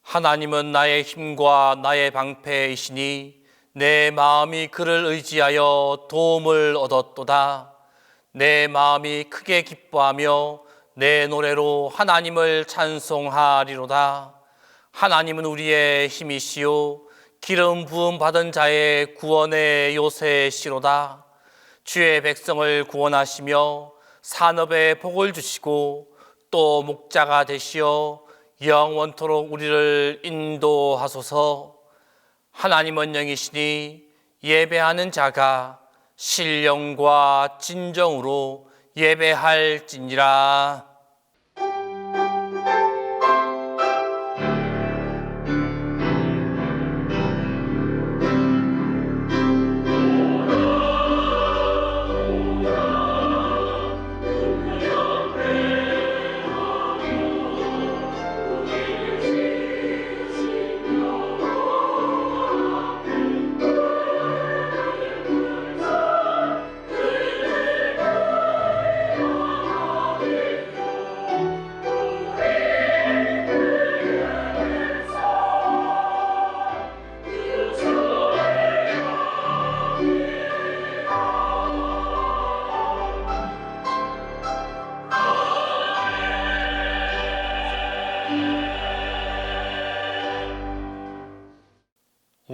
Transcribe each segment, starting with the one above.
하나님은 나의 힘과 나의 방패이시니 내 마음이 그를 의지하여 도움을 얻었도다. 내 마음이 크게 기뻐하며 내 노래로 하나님을 찬송하리로다. 하나님은 우리의 힘이시요 기름 부음 받은 자의 구원의 요새시로다. 주의 백성을 구원하시며 산업에 복을 주시고 또 목자가 되시어 영원토록 우리를 인도하소서. 하나님은 영이시니 예배하는 자가 신령과 진정으로 예배할지니라.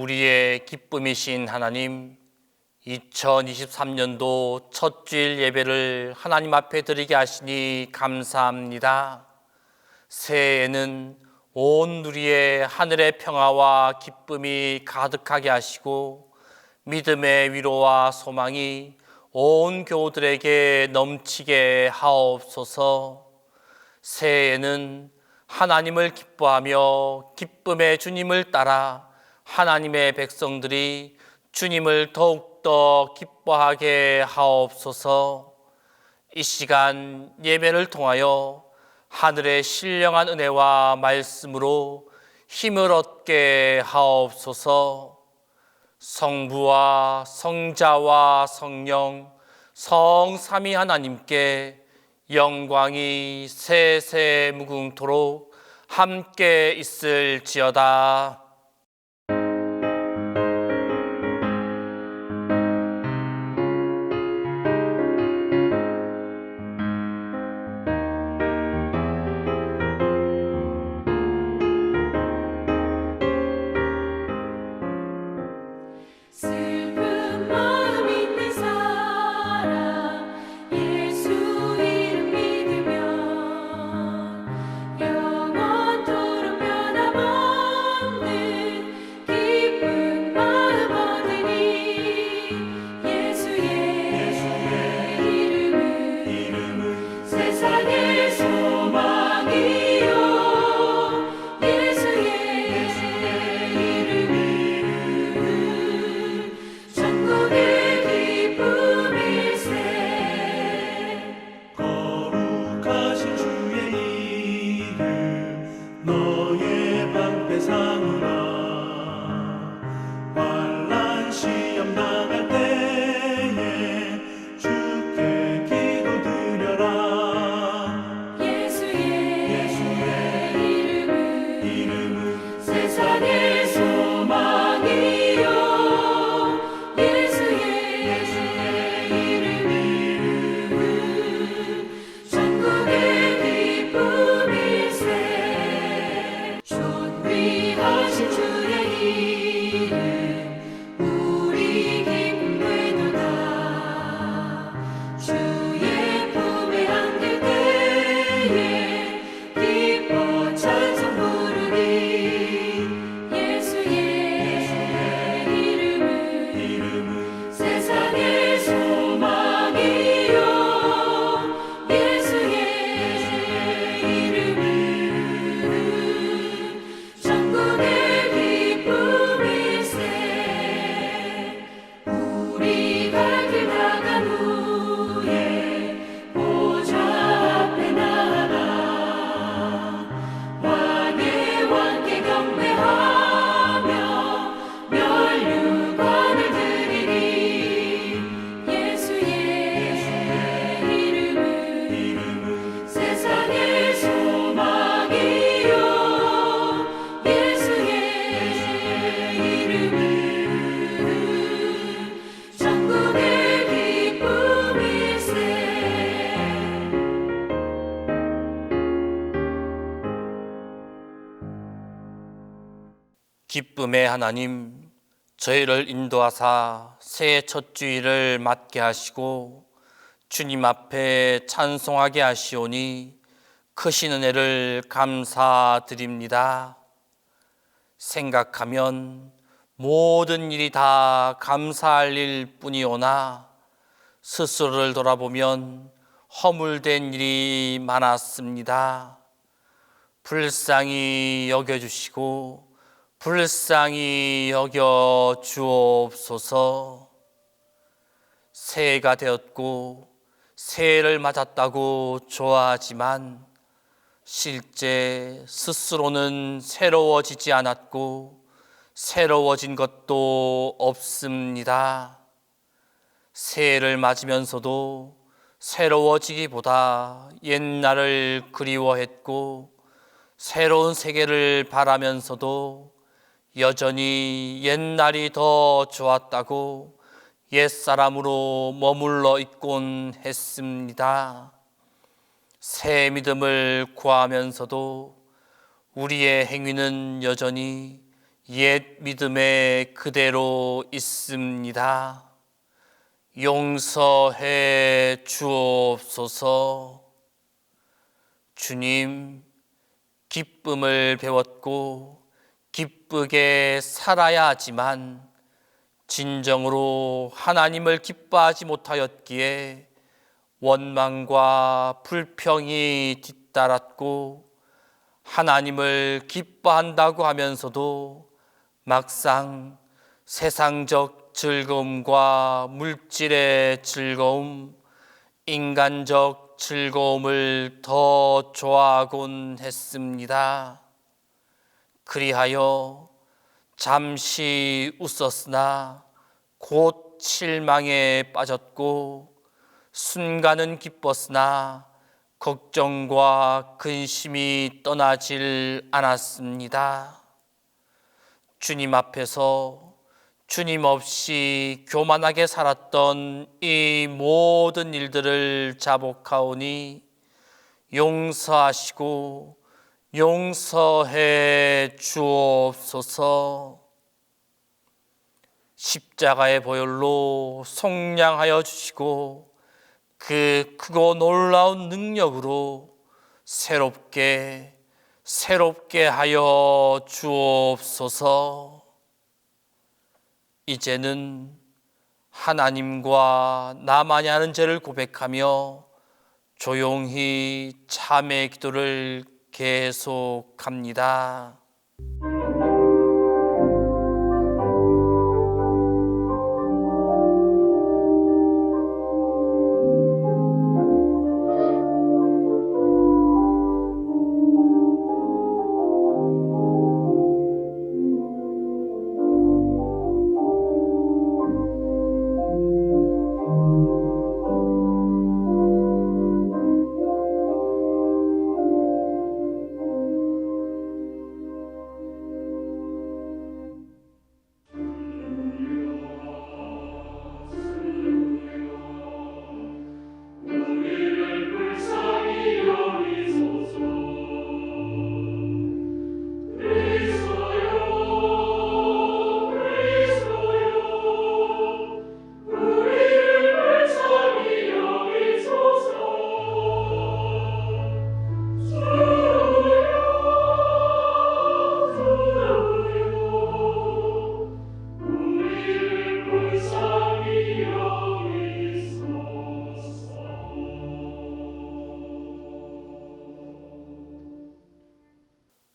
우리의 기쁨이신 하나님, 2023년도 첫 주일 예배를 하나님 앞에 드리게 하시니 감사합니다. 새해에는 온 누리에 하늘의 평화와 기쁨이 가득하게 하시고 믿음의 위로와 소망이 온 교우들에게 넘치게 하옵소서. 새해에는 하나님을 기뻐하며 기쁨의 주님을 따라 하나님의 백성들이 주님을 더욱더 기뻐하게 하옵소서. 이 시간 예배를 통하여 하늘의 신령한 은혜와 말씀으로 힘을 얻게 하옵소서. 성부와 성자와 성령 성삼위 하나님께 영광이 세세 무궁토록 함께 있을지어다. 영원토록 변함없는 기쁨의 하나님, 저희를 인도하사 새해 첫 주일을 맞게 하시고 주님 앞에 찬송하게 하시오니 크신 은혜를 감사드립니다. 생각하면 모든 일이 다 감사할 일뿐이오나 스스로를 돌아보면 허물된 일이 많았습니다. 불쌍히 여겨주시고 불쌍히 여겨 주옵소서. 새해가 되었고 새해를 맞았다고 좋아하지만 실제 스스로는 새로워지지 않았고 새로워진 것도 없습니다. 새해를 맞으면서도 새로워지기보다 옛날을 그리워했고 새로운 세계를 바라면서도 여전히 옛날이 더 좋았다고 옛사람으로 머물러 있곤 했습니다. 새 믿음을 구하면서도 우리의 행위는 여전히 옛 믿음에 그대로 있습니다. 용서해 주옵소서. 주님, 기쁨을 배웠고 기쁘게 살아야 하지만 진정으로 하나님을 기뻐하지 못하였기에 원망과 불평이 뒤따랐고 하나님을 기뻐한다고 하면서도 막상 세상적 즐거움과 물질의 즐거움, 인간적 즐거움을 더 좋아하곤 했습니다. 그리하여 잠시 웃었으나 곧 실망에 빠졌고 순간은 기뻤으나 걱정과 근심이 떠나질 않았습니다. 주님 앞에서 주님 없이 교만하게 살았던 이 모든 일들을 자복하오니 용서하시고 용서해 주옵소서. 십자가의 보혈로 속량하여 주시고 그 크고 놀라운 능력으로 새롭게 하여 주옵소서. 이제는 하나님과 나만이 하는 죄를 고백하며 조용히 참회 기도를 계속합니다.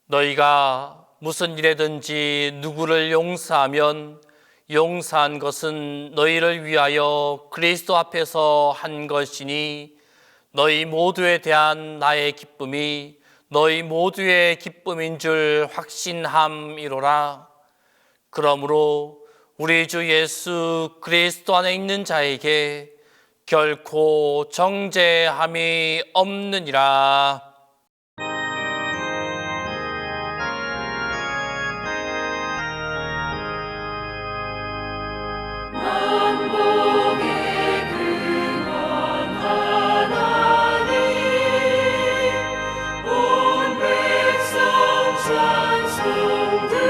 너희가 무슨 일에든지 누구를 용서하면 용서한 것은 너희를 위하여 그리스도 앞에서 한 것이니 너희 모두에 대한 나의 기쁨이 너희 모두의 기쁨인 줄 확신함이로라. 그러므로 우리 주 예수 그리스도 안에 있는 자에게 결코 정죄함이 없느니라. 찬송드리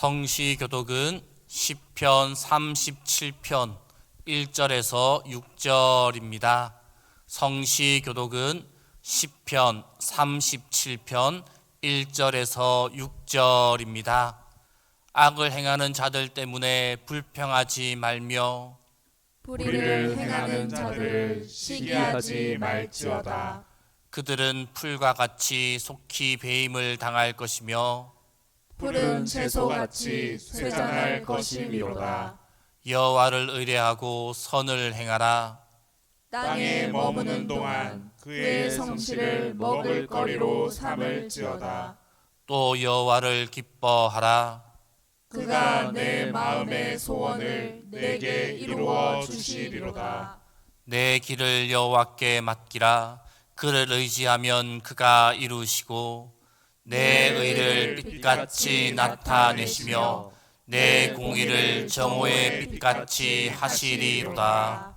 성시교독은 시편 37편 1절에서 6절입니다. 성시교독은 시편 37편 1절에서 6절입니다. 악을 행하는 자들 때문에 불평하지 말며 불의를 행하는 자들을 시기하지 말지어다. 그들은 풀과 같이 속히 배임을 당할 것이며 푸른 채소같이 쇠잔할 것이미로다. 여호와를 의뢰하고 선을 행하라. 땅에 머무는 동안 그의 성실을 먹을 거리로 삼을지어다. 또 여호와를 기뻐하라. 그가 내 마음의 소원을 내게 이루어 주시리로다. 내 길을 여호와께 맡기라. 그를 의지하면 그가 이루시고 내 의를 빛같이 나타내시며 내 공의를 정오의 빛같이 하시리로다.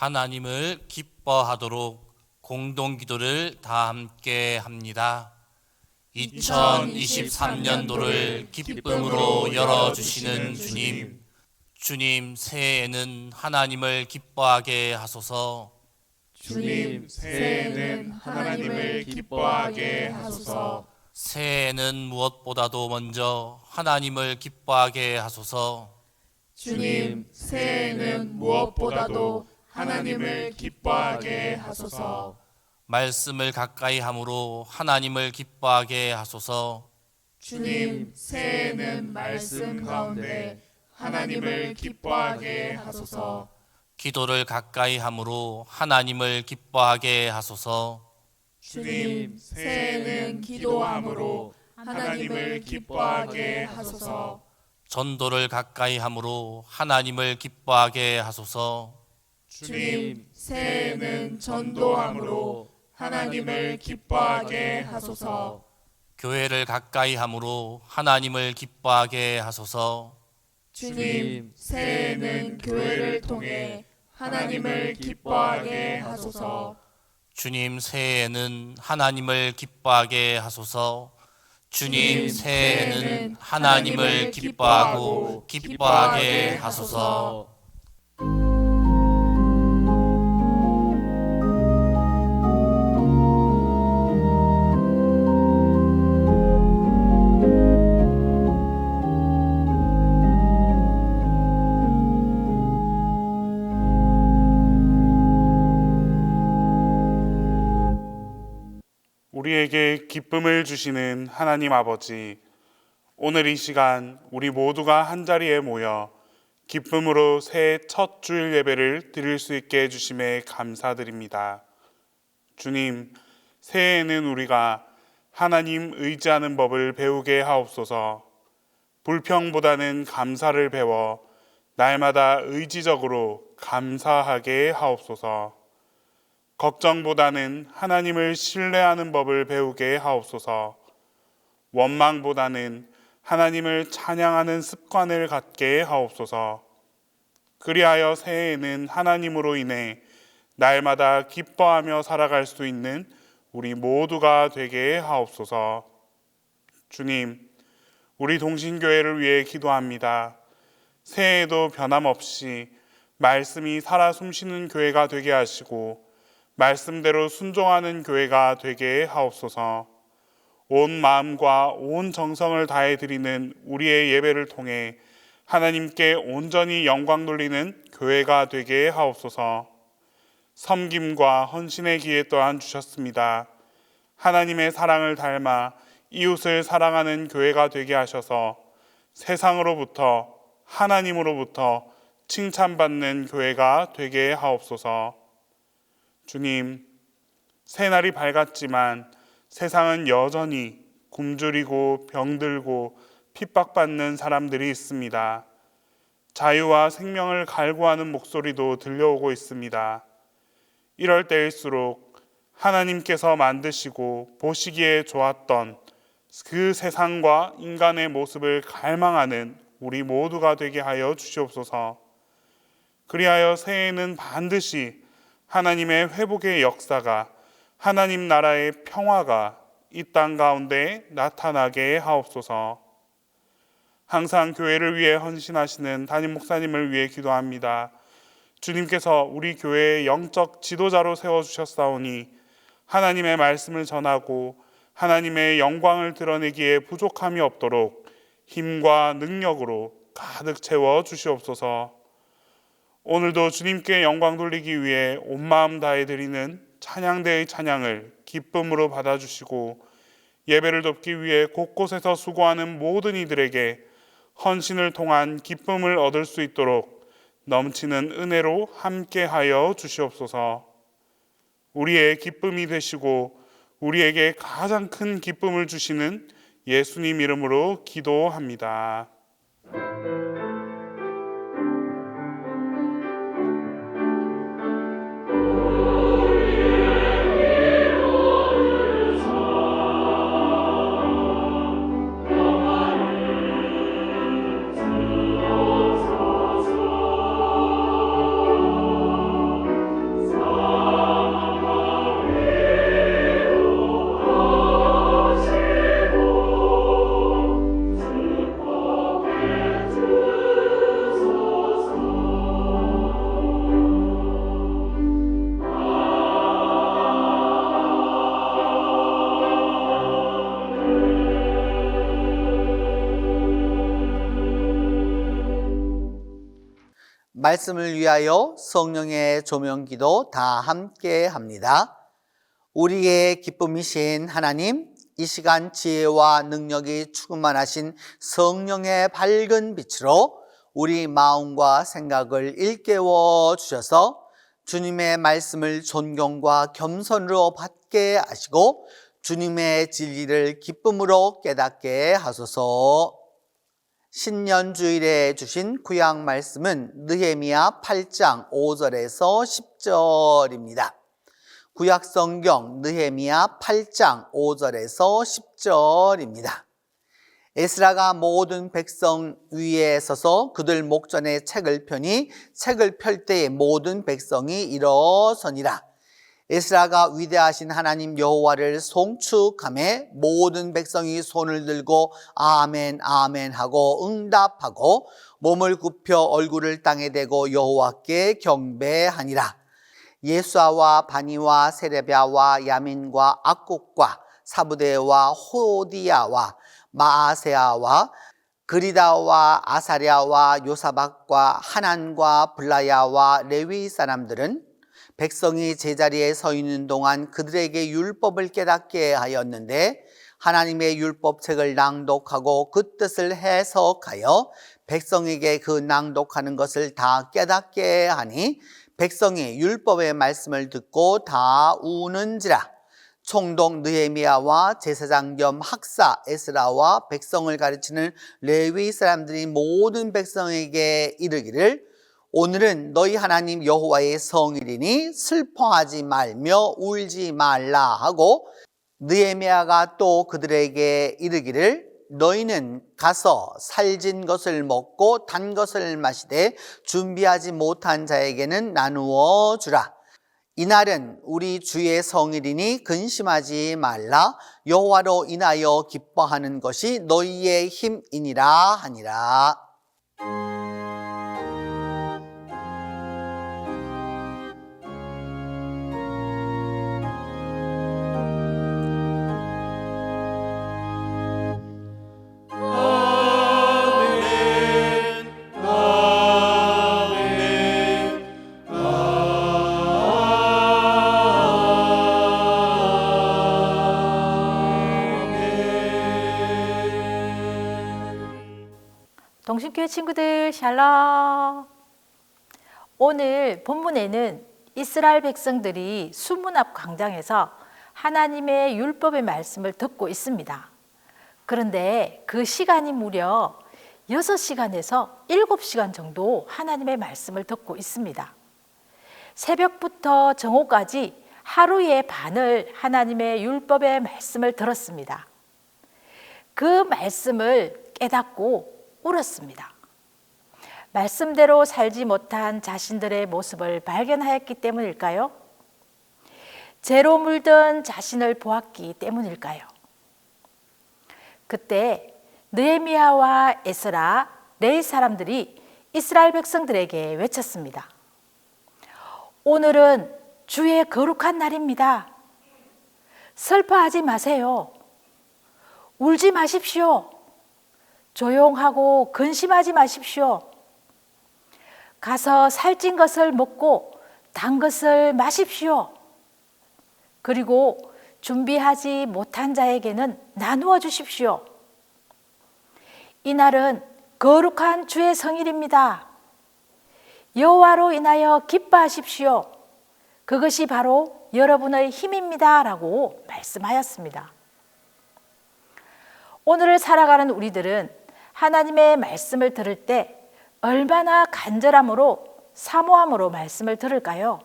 하나님을 기뻐하도록 공동기도를 다 함께 합니다. 2023년도를 기쁨으로 열어주시는 주님, 주님 새해에는 하나님을 기뻐하게 하소서. 주님 새해에는 하나님을 기뻐하게 하소서. 새해에는 무엇보다도 먼저 하나님을 기뻐하게 하소서. 주님 새해에는 무엇보다도 하나님을 기뻐하게 하소서. 말씀을 가까이 함으로 하나님을 기뻐하게 하소서. 주님 새해에는 말씀 가운데 하나님을 기뻐하게 하소서. 기도를 가까이 함으로 하나님을 기뻐하게 하소서. 주님 새해에는 기도함으로 하나님을 기뻐하게 하소서. 전도를 가까이 함으로 하나님을 기뻐하게 하소서. 주님 새해에는 전도함으로 하나님을 기뻐하게 하소서. 교회를 가까이 함으로 하나님을 기뻐하게 하소서. 주님 새해에는 교회를 통해 하나님을 기뻐하게 하소서. 주님 새해에는 하나님을 기뻐하게 하소서. 주님 새해에는 하나님을 기뻐하고 기뻐하게 하소서. 우리에게 기쁨을 주시는 하나님 아버지, 오늘 이 시간 우리 모두가 한자리에 모여 기쁨으로 새해 첫 주일 예배를 드릴 수 있게 해주심에 감사드립니다. 주님, 새해에는 우리가 하나님 의지하는 법을 배우게 하옵소서. 불평보다는 감사를 배워 날마다 의지적으로 감사하게 하옵소서. 걱정보다는 하나님을 신뢰하는 법을 배우게 하옵소서. 원망보다는 하나님을 찬양하는 습관을 갖게 하옵소서. 그리하여 새해에는 하나님으로 인해 날마다 기뻐하며 살아갈 수 있는 우리 모두가 되게 하옵소서. 주님, 우리 동신교회를 위해 기도합니다. 새해에도 변함없이 말씀이 살아 숨쉬는 교회가 되게 하시고 말씀대로 순종하는 교회가 되게 하옵소서. 온 마음과 온 정성을 다해 드리는 우리의 예배를 통해 하나님께 온전히 영광 돌리는 교회가 되게 하옵소서. 섬김과 헌신의 기회 또한 주셨습니다. 하나님의 사랑을 닮아 이웃을 사랑하는 교회가 되게 하셔서 세상으로부터 하나님으로부터 칭찬받는 교회가 되게 하옵소서. 주님, 새날이 밝았지만 세상은 여전히 굶주리고 병들고 핍박받는 사람들이 있습니다. 자유와 생명을 갈구하는 목소리도 들려오고 있습니다. 이럴 때일수록 하나님께서 만드시고 보시기에 좋았던 그 세상과 인간의 모습을 갈망하는 우리 모두가 되게 하여 주시옵소서. 그리하여 새해에는 반드시 하나님의 회복의 역사가, 하나님 나라의 평화가 이 땅 가운데 나타나게 하옵소서. 항상 교회를 위해 헌신하시는 담임 목사님을 위해 기도합니다. 주님께서 우리 교회의 영적 지도자로 세워주셨사오니 하나님의 말씀을 전하고 하나님의 영광을 드러내기에 부족함이 없도록 힘과 능력으로 가득 채워 주시옵소서. 오늘도 주님께 영광 돌리기 위해 온 마음 다해 드리는 찬양대의 찬양을 기쁨으로 받아주시고 예배를 돕기 위해 곳곳에서 수고하는 모든 이들에게 헌신을 통한 기쁨을 얻을 수 있도록 넘치는 은혜로 함께하여 주시옵소서. 우리의 기쁨이 되시고 우리에게 가장 큰 기쁨을 주시는 예수님 이름으로 기도합니다. 말씀을 위하여 성령의 조명기도 다 함께 합니다. 우리의 기쁨이신 하나님, 이 시간 지혜와 능력이 충만하신 성령의 밝은 빛으로 우리 마음과 생각을 일깨워 주셔서 주님의 말씀을 존경과 겸손으로 받게 하시고 주님의 진리를 기쁨으로 깨닫게 하소서. 신년주일에 주신 구약 말씀은 느헤미야 8장 5절에서 10절입니다. 구약 성경 느헤미야 8장 5절에서 10절입니다. 에스라가 모든 백성 위에 서서 그들 목전에 책을 펴니 책을 펼 때에 모든 백성이 일어서니라. 에스라가 위대하신 하나님 여호와를 송축하며 모든 백성이 손을 들고 아멘 아멘 하고 응답하고 몸을 굽혀 얼굴을 땅에 대고 여호와께 경배하니라. 예수아와 바니와 세레비아와 야민과 악국과 사부대와 호디야와 마아세아와 그리다와 아사랴와 요사박과 하난과 블라야와 레위 사람들은 백성이 제자리에 서 있는 동안 그들에게 율법을 깨닫게 하였는데 하나님의 율법책을 낭독하고 그 뜻을 해석하여 백성에게 그 낭독하는 것을 다 깨닫게 하니 백성이 율법의 말씀을 듣고 다 우는지라. 총독 느헤미야와 제사장 겸 학사 에스라와 백성을 가르치는 레위 사람들이 모든 백성에게 이르기를 오늘은 너희 하나님 여호와의 성일이니 슬퍼하지 말며 울지 말라 하고 느헤미야가 또 그들에게 이르기를 너희는 가서 살진 것을 먹고 단 것을 마시되 준비하지 못한 자에게는 나누어 주라. 이날은 우리 주의 성일이니 근심하지 말라. 여호와로 인하여 기뻐하는 것이 너희의 힘이니라 하니라. 동신교회 친구들 샬롬. 오늘 본문에는 이스라엘 백성들이 수문 앞 광장에서 하나님의 율법의 말씀을 듣고 있습니다. 그런데 그 시간이 무려 6시간에서 7시간 정도 하나님의 말씀을 듣고 있습니다. 새벽부터 정오까지 하루의 반을 하나님의 율법의 말씀을 들었습니다. 그 말씀을 깨닫고 울었습니다. 말씀대로 살지 못한 자신들의 모습을 발견하였기 때문일까요? 죄로 물든 자신을 보았기 때문일까요? 그때 느헤미야와 에스라, 레위 사람들이 이스라엘 백성들에게 외쳤습니다. 오늘은 주의 거룩한 날입니다. 슬퍼하지 마세요. 울지 마십시오. 조용하고 근심하지 마십시오. 가서 살찐 것을 먹고 단 것을 마십시오. 그리고 준비하지 못한 자에게는 나누어 주십시오. 이날은 거룩한 주의 성일입니다. 여호와로 인하여 기뻐하십시오. 그것이 바로 여러분의 힘입니다. 라고 말씀하였습니다. 오늘을 살아가는 우리들은 하나님의 말씀을 들을 때 얼마나 간절함으로 사모함으로 말씀을 들을까요?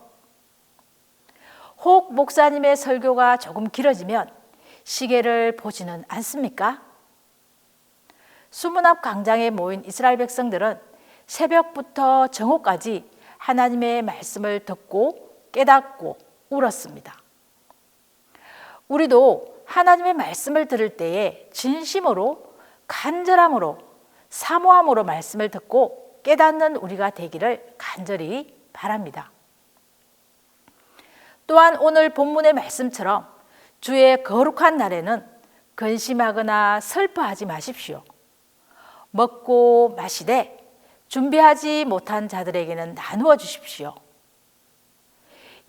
혹 목사님의 설교가 조금 길어지면 시계를 보지는 않습니까? 수문 앞 광장에 모인 이스라엘 백성들은 새벽부터 정오까지 하나님의 말씀을 듣고 깨닫고 울었습니다. 우리도 하나님의 말씀을 들을 때에 진심으로 간절함으로 사모함으로 말씀을 듣고 깨닫는 우리가 되기를 간절히 바랍니다. 또한 오늘 본문의 말씀처럼 주의 거룩한 날에는 근심하거나 슬퍼하지 마십시오. 먹고 마시되 준비하지 못한 자들에게는 나누어 주십시오.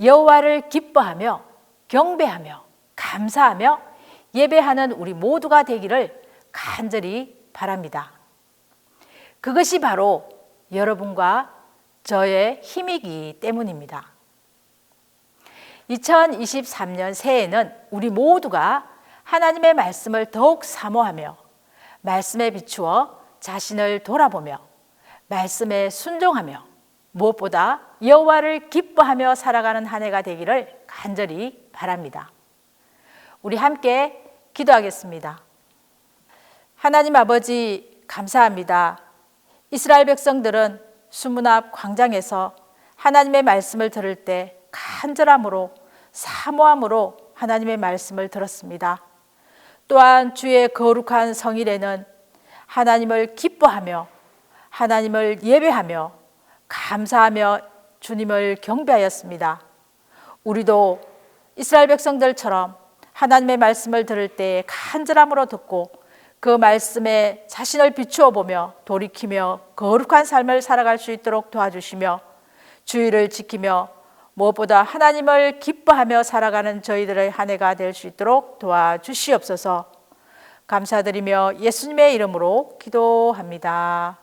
여호와를 기뻐하며 경배하며 감사하며 예배하는 우리 모두가 되기를 간절히 바랍니다. 그것이 바로 여러분과 저의 힘이기 때문입니다. 2023년 새해에는 우리 모두가 하나님의 말씀을 더욱 사모하며 말씀에 비추어 자신을 돌아보며 말씀에 순종하며 무엇보다 여호와를 기뻐하며 살아가는 한 해가 되기를 간절히 바랍니다. 우리 함께 기도하겠습니다. 하나님 아버지 감사합니다. 이스라엘 백성들은 수문 앞 광장에서 하나님의 말씀을 들을 때 간절함으로 사모함으로 하나님의 말씀을 들었습니다. 또한 주의 거룩한 성일에는 하나님을 기뻐하며 하나님을 예배하며 감사하며 주님을 경배하였습니다. 우리도 이스라엘 백성들처럼 하나님의 말씀을 들을 때 간절함으로 듣고 그 말씀에 자신을 비추어 보며 돌이키며 거룩한 삶을 살아갈 수 있도록 도와주시며 주의를 지키며 무엇보다 하나님을 기뻐하며 살아가는 저희들의 한 해가 될 수 있도록 도와주시옵소서. 감사드리며 예수님의 이름으로 기도합니다.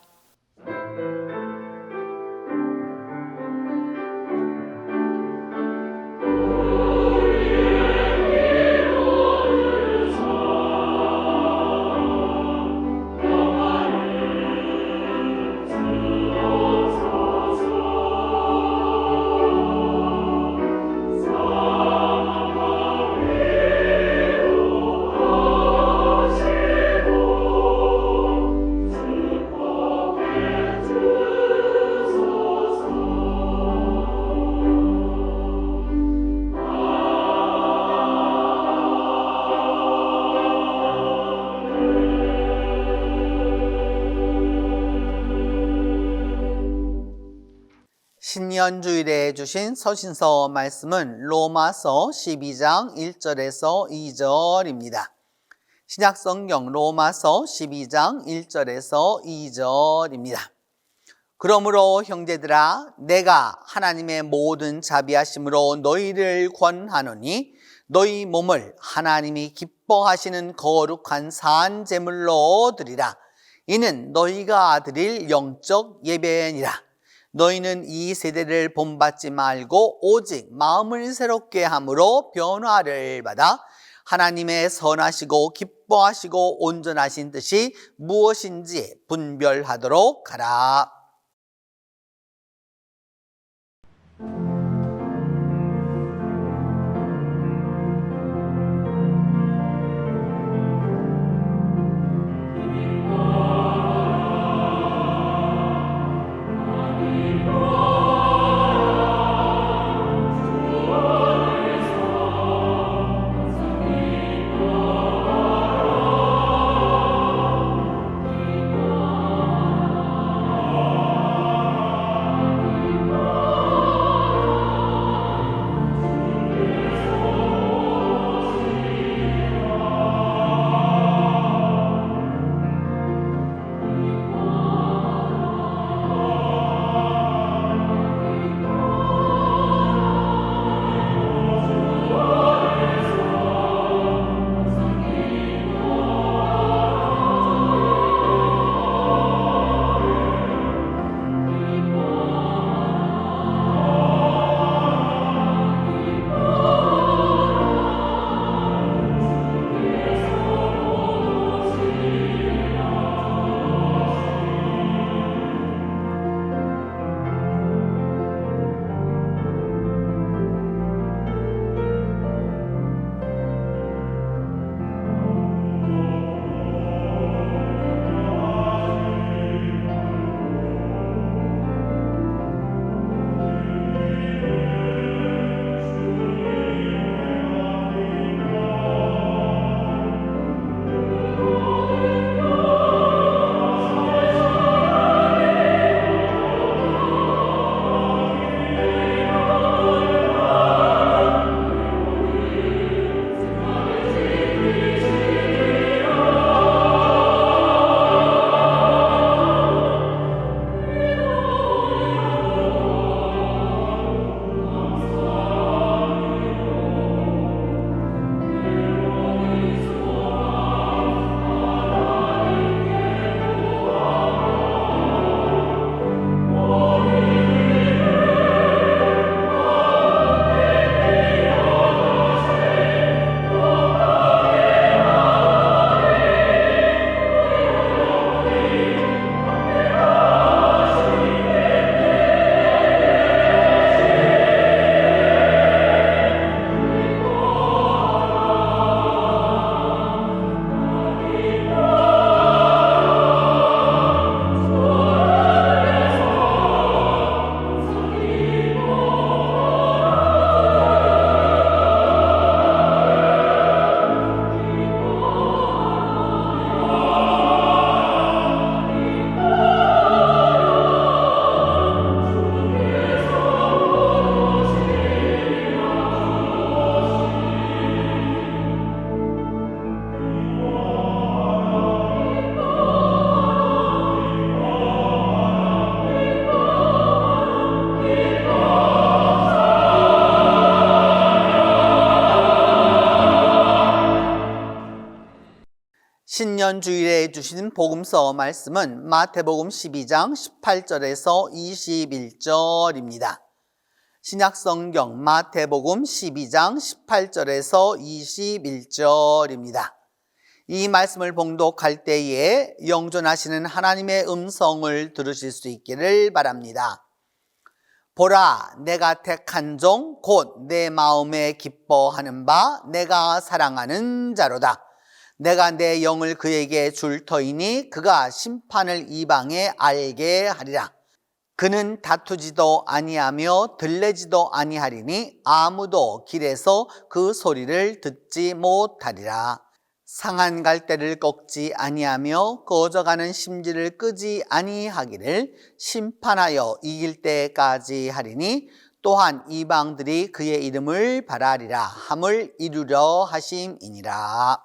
신년주일에 주신 서신서 말씀은 로마서 12장 1절에서 2절입니다. 신약성경 로마서 12장 1절에서 2절입니다. 그러므로 형제들아 내가 하나님의 모든 자비하심으로 너희를 권하노니 너희 몸을 하나님이 기뻐하시는 거룩한 산 제물로 드리라. 이는 너희가 드릴 영적 예배니라. 너희는 이 세대를 본받지 말고 오직 마음을 새롭게 함으로 변화를 받아 하나님의 선하시고 기뻐하시고 온전하신 뜻이 무엇인지 분별하도록 하라. 신년주일에 주신 복음서 말씀은 마태복음 12장 18절에서 21절입니다. 신약성경 마태복음 12장 18절에서 21절입니다. 이 말씀을 봉독할 때에 영존하시는 하나님의 음성을 들으실 수 있기를 바랍니다. 보라, 내가 택한 종 곧 내 마음에 기뻐하는 바 내가 사랑하는 자로다. 내가 내 영을 그에게 줄 터이니 그가 심판을 이방에 알게 하리라. 그는 다투지도 아니하며 들레지도 아니하리니 아무도 길에서 그 소리를 듣지 못하리라. 상한 갈대를 꺾지 아니하며 꺼져가는 심지를 끄지 아니하기를 심판하여 이길 때까지 하리니 또한 이방들이 그의 이름을 바라리라 함을 이루려 하심이니라.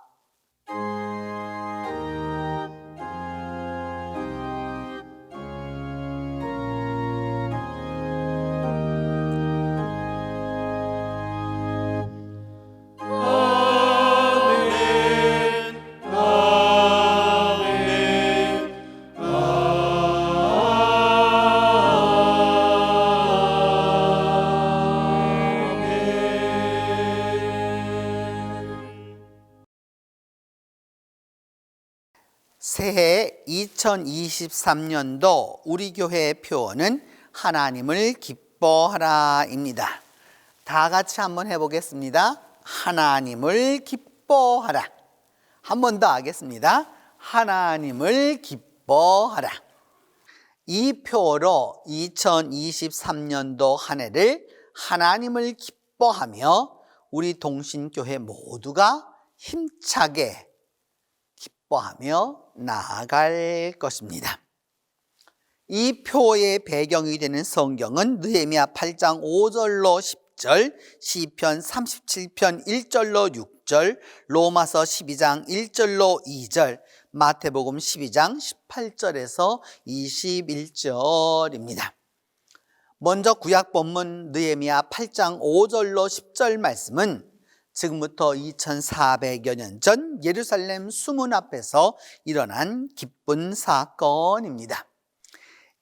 새해 2023년도 우리 교회의 표어는 하나님을 기뻐하라입니다. 다 같이 한번 해보겠습니다. 하나님을 기뻐하라. 한 번 더 하겠습니다. 하나님을 기뻐하라. 이 표어로 2023년도 한 해를 하나님을 기뻐하며 우리 동신교회 모두가 힘차게 기뻐하며 나아갈 것입니다. 이 표의 배경이 되는 성경은 느헤미야 8장 5절로 10절, 시편 37편 1절로 6절, 로마서 12장 1절로 2절, 마태복음 12장 18절에서 21절입니다. 먼저 구약 본문 느헤미야 8장 5절로 10절 말씀은 지금부터 2400여 년 전 예루살렘 수문 앞에서 일어난 기쁜 사건입니다.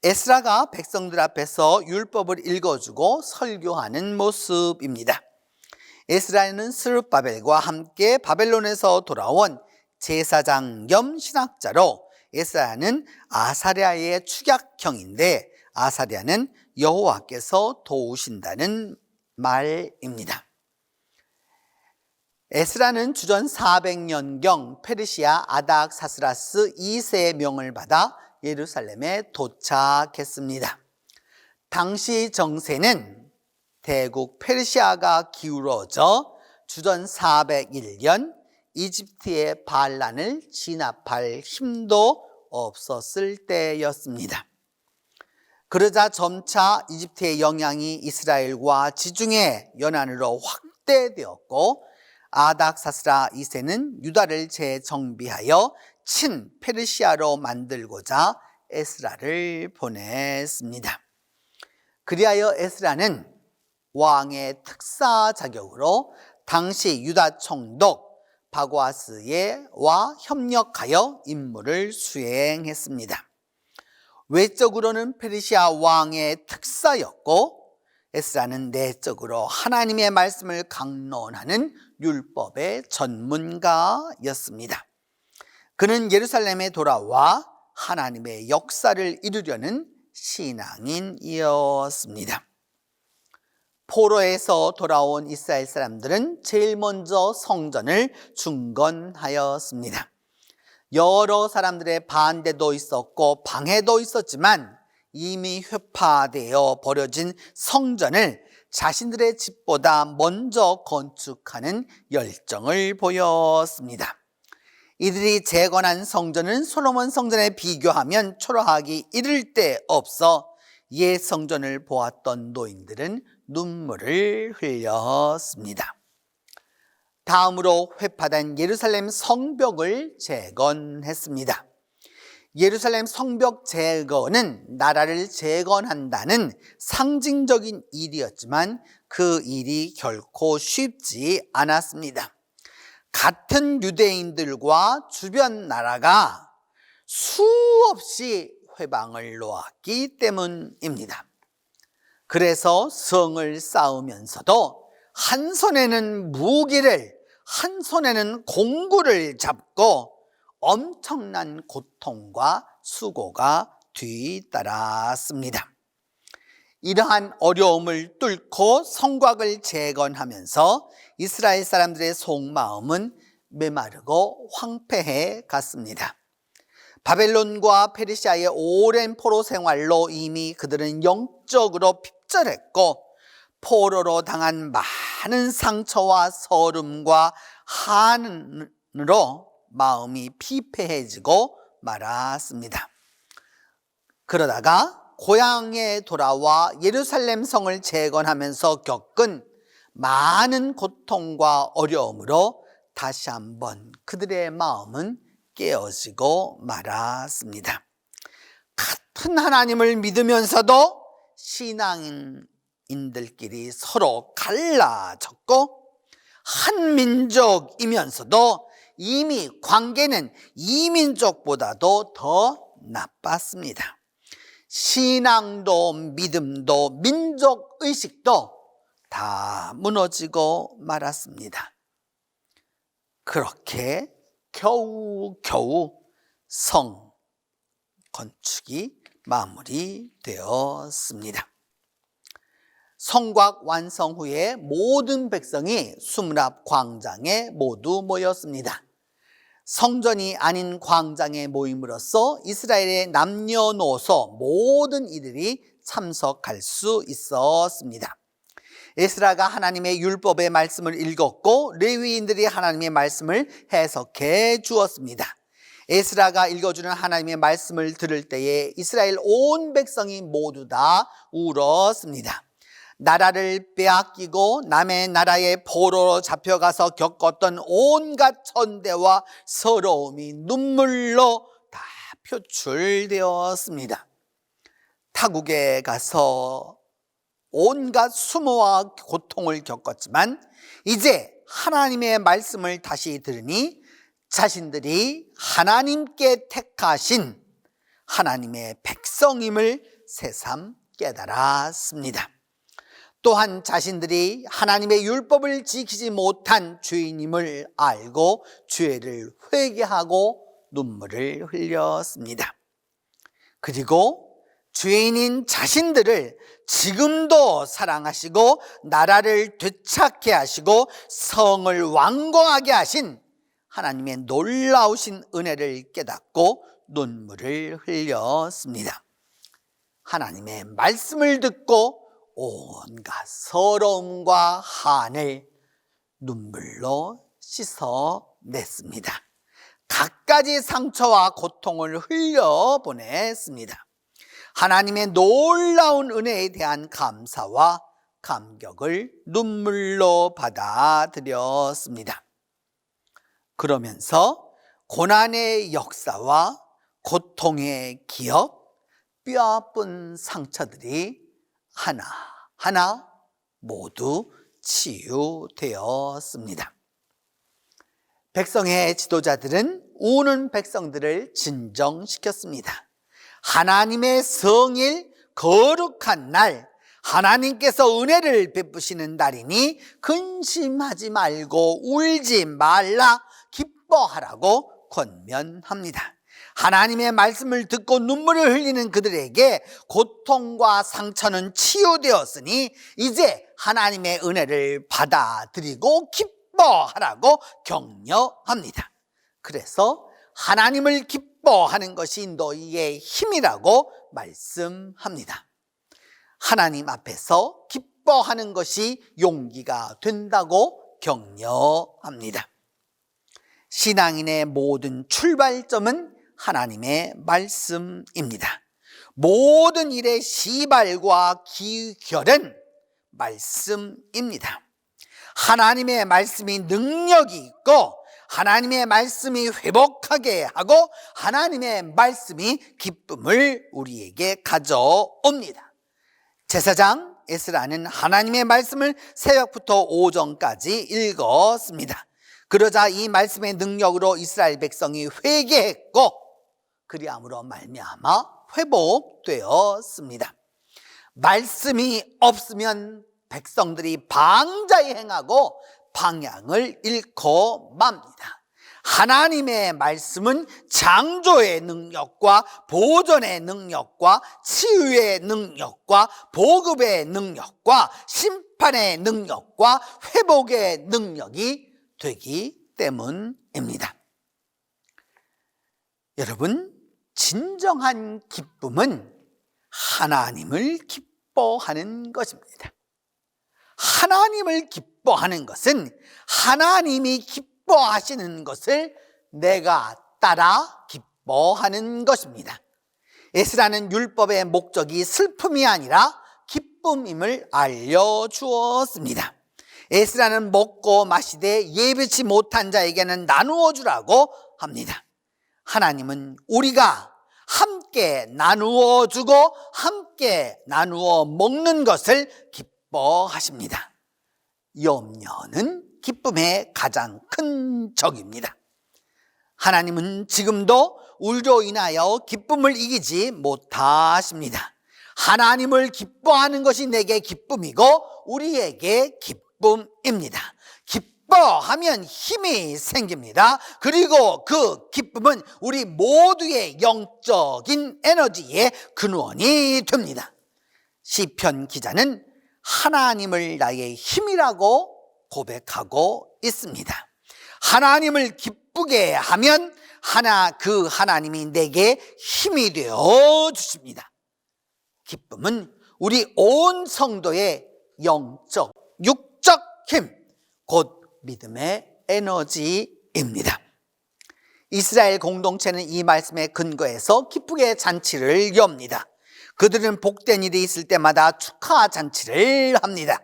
에스라가 백성들 앞에서 율법을 읽어주고 설교하는 모습입니다. 에스라는 스룹바벨과 함께 바벨론에서 돌아온 제사장 겸 신학자로 에스라는 아사랴의 축약형인데 아사랴는 여호와께서 도우신다는 말입니다. 에스라는 주전 400년경 페르시아 아닥사스라스 2세의 명을 받아 예루살렘에 도착했습니다. 당시 정세는 대국 페르시아가 기울어져 주전 401년 이집트의 반란을 진압할 힘도 없었을 때였습니다. 그러자 점차 이집트의 영향이 이스라엘과 지중해 연안으로 확대되었고 아닥사스라 2세는 유다를 재정비하여 친 페르시아로 만들고자 에스라를 보냈습니다. 그리하여 에스라는 왕의 특사 자격으로 당시 유다 총독 바고아스와 협력하여 임무를 수행했습니다. 외적으로는 페르시아 왕의 특사였고 에스라는 내적으로 하나님의 말씀을 강론하는 율법의 전문가였습니다. 그는 예루살렘에 돌아와 하나님의 역사를 이루려는 신앙인이었습니다. 포로에서 돌아온 이스라엘 사람들은 제일 먼저 성전을 중건하였습니다. 여러 사람들의 반대도 있었고 방해도 있었지만 이미 회파되어 버려진 성전을 자신들의 집보다 먼저 건축하는 열정을 보였습니다. 이들이 재건한 성전은 솔로몬 성전에 비교하면 초라하기 이를 데 없어 옛 성전을 보았던 노인들은 눈물을 흘렸습니다. 다음으로 회파된 예루살렘 성벽을 재건했습니다. 예루살렘 성벽 재건은 나라를 재건한다는 상징적인 일이었지만 그 일이 결코 쉽지 않았습니다. 같은 유대인들과 주변 나라가 수없이 회방을 놓았기 때문입니다. 그래서 성을 쌓으면서도 한 손에는 무기를, 한 손에는 공구를 잡고 엄청난 고통과 수고가 뒤따랐습니다. 이러한 어려움을 뚫고 성곽을 재건하면서 이스라엘 사람들의 속마음은 메마르고 황폐해 갔습니다. 바벨론과 페르시아의 오랜 포로 생활로 이미 그들은 영적으로 핍절했고 포로로 당한 많은 상처와 서름과 한으로 마음이 피폐해지고 말았습니다. 그러다가 고향에 돌아와 예루살렘 성을 재건하면서 겪은 많은 고통과 어려움으로 다시 한번 그들의 마음은 깨어지고 말았습니다. 같은 하나님을 믿으면서도 신앙인들끼리 서로 갈라졌고 한 민족이면서도 이미 관계는 이민족보다도 더 나빴습니다. 신앙도 믿음도 민족의식도 다 무너지고 말았습니다. 그렇게 겨우겨우 성 건축이 마무리되었습니다. 성곽 완성 후에 모든 백성이 수문 앞 광장에 모두 모였습니다. 성전이 아닌 광장에 모임으로써 이스라엘의 남녀노소 모든 이들이 참석할 수 있었습니다. 에스라가 하나님의 율법의 말씀을 읽었고 레위인들이 하나님의 말씀을 해석해 주었습니다. 에스라가 읽어주는 하나님의 말씀을 들을 때에 이스라엘 온 백성이 모두 다 울었습니다. 나라를 빼앗기고 남의 나라에 포로로 잡혀가서 겪었던 온갖 천대와 서러움이 눈물로 다 표출되었습니다. 타국에 가서 온갖 수모와 고통을 겪었지만 이제 하나님의 말씀을 다시 들으니 자신들이 하나님께 택하신 하나님의 백성임을 새삼 깨달았습니다. 또한 자신들이 하나님의 율법을 지키지 못한 죄인임을 알고 죄를 회개하고 눈물을 흘렸습니다. 그리고 죄인인 자신들을 지금도 사랑하시고 나라를 되찾게 하시고 성을 완공하게 하신 하나님의 놀라우신 은혜를 깨닫고 눈물을 흘렸습니다. 하나님의 말씀을 듣고 온갖 서러움과 한을 눈물로 씻어냈습니다. 갖가지 상처와 고통을 흘려보냈습니다. 하나님의 놀라운 은혜에 대한 감사와 감격을 눈물로 받아들였습니다. 그러면서 고난의 역사와 고통의 기억, 뼈아픈 상처들이 하나하나 모두 치유되었습니다. 백성의 지도자들은 우는 백성들을 진정시켰습니다. 하나님의 성일 거룩한 날, 하나님께서 은혜를 베푸시는 날이니 근심하지 말고 울지 말라 기뻐하라고 권면합니다. 하나님의 말씀을 듣고 눈물을 흘리는 그들에게 고통과 상처는 치유되었으니 이제 하나님의 은혜를 받아들이고 기뻐하라고 격려합니다. 그래서 하나님을 기뻐하는 것이 너희의 힘이라고 말씀합니다. 하나님 앞에서 기뻐하는 것이 용기가 된다고 격려합니다. 신앙인의 모든 출발점은 하나님의 말씀입니다. 모든 일의 시발과 기결은 말씀입니다. 하나님의 말씀이 능력이 있고 하나님의 말씀이 회복하게 하고 하나님의 말씀이 기쁨을 우리에게 가져옵니다. 제사장 에스라는 하나님의 말씀을 새벽부터 오전까지 읽었습니다. 그러자 이 말씀의 능력으로 이스라엘 백성이 회개했고 그리함으로 말미암아 회복되었습니다. 말씀이 없으면 백성들이 방자히 행하고 방향을 잃고 맙니다. 하나님의 말씀은 창조의 능력과 보존의 능력과 치유의 능력과 보급의 능력과 심판의 능력과 회복의 능력이 되기 때문입니다. 여러분, 진정한 기쁨은 하나님을 기뻐하는 것입니다. 하나님을 기뻐하는 것은 하나님이 기뻐하시는 것을 내가 따라 기뻐하는 것입니다. 에스라는 율법의 목적이 슬픔이 아니라 기쁨임을 알려주었습니다. 에스라는 먹고 마시되 예비치 못한 자에게는 나누어 주라고 합니다. 하나님은 우리가 함께 나누어 주고 함께 나누어 먹는 것을 기뻐하십니다. 염려는 기쁨의 가장 큰 적입니다. 하나님은 지금도 우리로 인하여 기쁨을 이기지 못하십니다. 하나님을 기뻐하는 것이 내게 기쁨이고 우리에게 기쁨입니다. 기뻐하면 힘이 생깁니다. 그리고 그 기쁨은 우리 모두의 영적인 에너지의 근원이 됩니다. 시편 기자는 하나님을 나의 힘이라고 고백하고 있습니다. 하나님을 기쁘게 하면 그 하나님이 내게 힘이 되어 주십니다. 기쁨은 우리 온 성도의 영적, 육적 힘, 곧 믿음의 에너지입니다. 이스라엘 공동체는 이 말씀에 근거해서 기쁘게 잔치를 엽니다. 그들은 복된 일이 있을 때마다 축하 잔치를 합니다.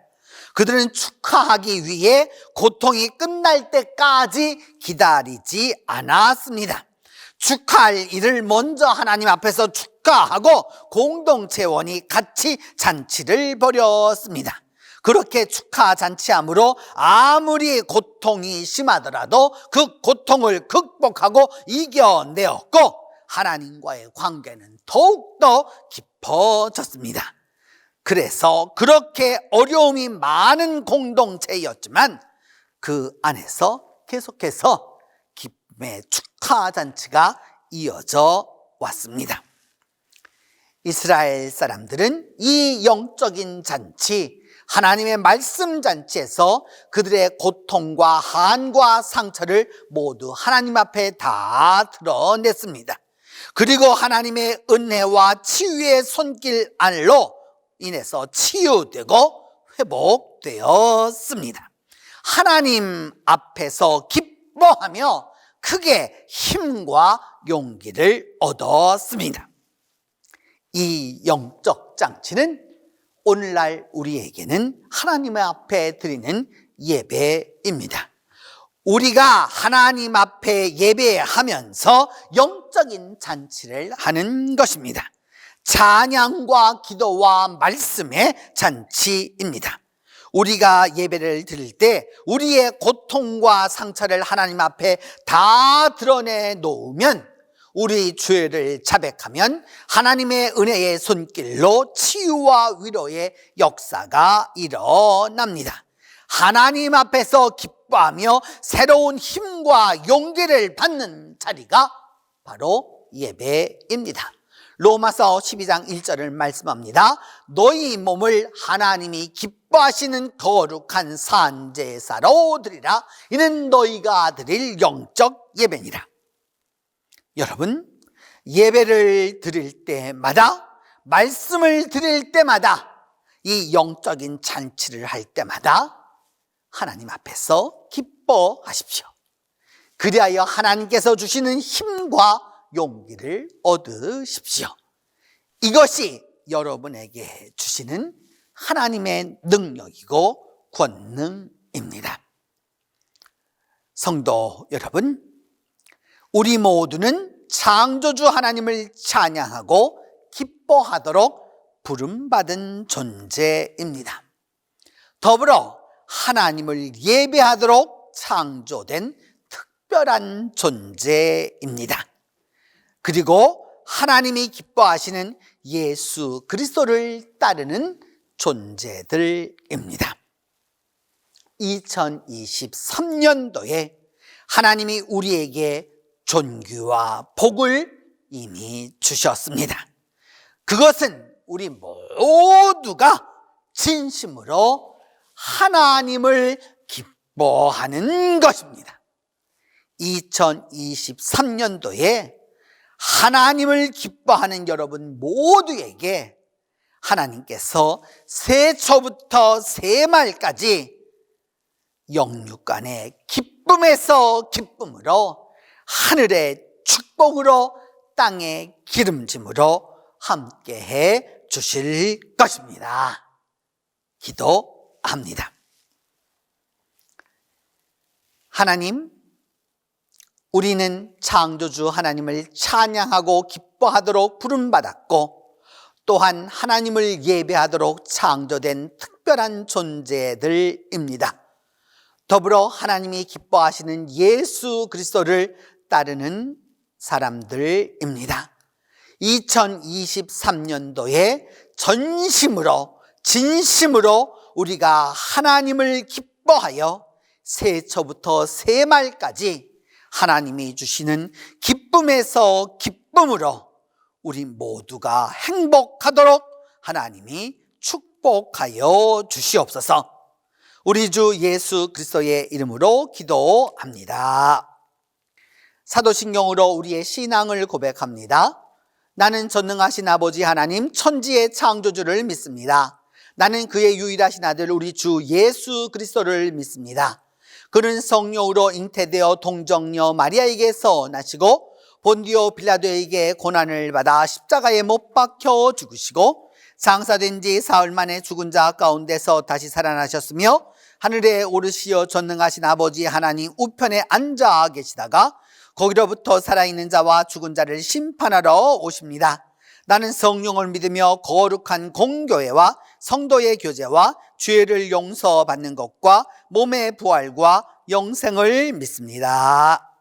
그들은 축하하기 위해 고통이 끝날 때까지 기다리지 않았습니다. 축하할 일을 먼저 하나님 앞에서 축하하고 공동체원이 같이 잔치를 벌였습니다. 그렇게 축하 잔치함으로 아무리 고통이 심하더라도 그 고통을 극복하고 이겨내었고 하나님과의 관계는 더욱더 깊어졌습니다. 그래서 그렇게 어려움이 많은 공동체였지만 그 안에서 계속해서 기쁨의 축하 잔치가 이어져 왔습니다. 이스라엘 사람들은 이 영적인 잔치, 하나님의 말씀 잔치에서 그들의 고통과 한과 상처를 모두 하나님 앞에 다 드러냈습니다. 그리고 하나님의 은혜와 치유의 손길 안으로 인해서 치유되고 회복되었습니다. 하나님 앞에서 기뻐하며 크게 힘과 용기를 얻었습니다. 이 영적 잔치는 오늘날 우리에게는 하나님 앞에 드리는 예배입니다. 우리가 하나님 앞에 예배하면서 영적인 잔치를 하는 것입니다. 찬양과 기도와 말씀의 잔치입니다. 우리가 예배를 드릴 때 우리의 고통과 상처를 하나님 앞에 다 드러내 놓으면, 우리 죄를 자백하면 하나님의 은혜의 손길로 치유와 위로의 역사가 일어납니다. 하나님 앞에서 기뻐하며 새로운 힘과 용기를 받는 자리가 바로 예배입니다. 로마서 12장 1절을 말씀합니다. 너희 몸을 하나님이 기뻐하시는 거룩한 산제사로 드리라. 이는 너희가 드릴 영적 예배니라. 여러분, 예배를 드릴 때마다, 말씀을 드릴 때마다, 이 영적인 잔치를 할 때마다 하나님 앞에서 기뻐하십시오. 그리하여 하나님께서 주시는 힘과 용기를 얻으십시오. 이것이 여러분에게 주시는 하나님의 능력이고 권능입니다. 성도 여러분, 우리 모두는 창조주 하나님을 찬양하고 기뻐하도록 부름받은 존재입니다. 더불어 하나님을 예배하도록 창조된 특별한 존재입니다. 그리고 하나님이 기뻐하시는 예수 그리스도를 따르는 존재들입니다. 2023년도에 하나님이 우리에게 존귀와 복을 이미 주셨습니다. 그것은 우리 모두가 진심으로 하나님을 기뻐하는 것입니다. 2023년도에 하나님을 기뻐하는 여러분 모두에게 하나님께서 새초부터 새말까지 영육간의 기쁨에서 기쁨으로, 하늘의 축복으로, 땅의 기름짐으로 함께해 주실 것입니다. 기도합니다. 하나님, 우리는 창조주 하나님을 찬양하고 기뻐하도록 부름받았고, 또한 하나님을 예배하도록 창조된 특별한 존재들입니다. 더불어 하나님이 기뻐하시는 예수 그리스도를 따르는 사람들입니다. 2023년도에 전심으로 진심으로 우리가 하나님을 기뻐하여 새초부터 새말까지 하나님이 주시는 기쁨에서 기쁨으로 우리 모두가 행복하도록 하나님이 축복하여 주시옵소서. 우리 주 예수 그리스도의 이름으로 기도합니다. 사도신경으로 우리의 신앙을 고백합니다. 나는 전능하신 아버지 하나님 천지의 창조주를 믿습니다. 나는 그의 유일하신 아들 우리 주 예수 그리스도를 믿습니다. 그는 성령으로 잉태되어 동정녀 마리아에게서 나시고 본디오 빌라도에게 고난을 받아 십자가에 못 박혀 죽으시고 장사된 지 사흘 만에 죽은 자 가운데서 다시 살아나셨으며 하늘에 오르시어 전능하신 아버지 하나님 우편에 앉아 계시다가 거기로부터 살아있는 자와 죽은 자를 심판하러 오십니다. 나는 성령을 믿으며 거룩한 공교회와 성도의 교제와 죄를 용서받는 것과 몸의 부활과 영생을 믿습니다.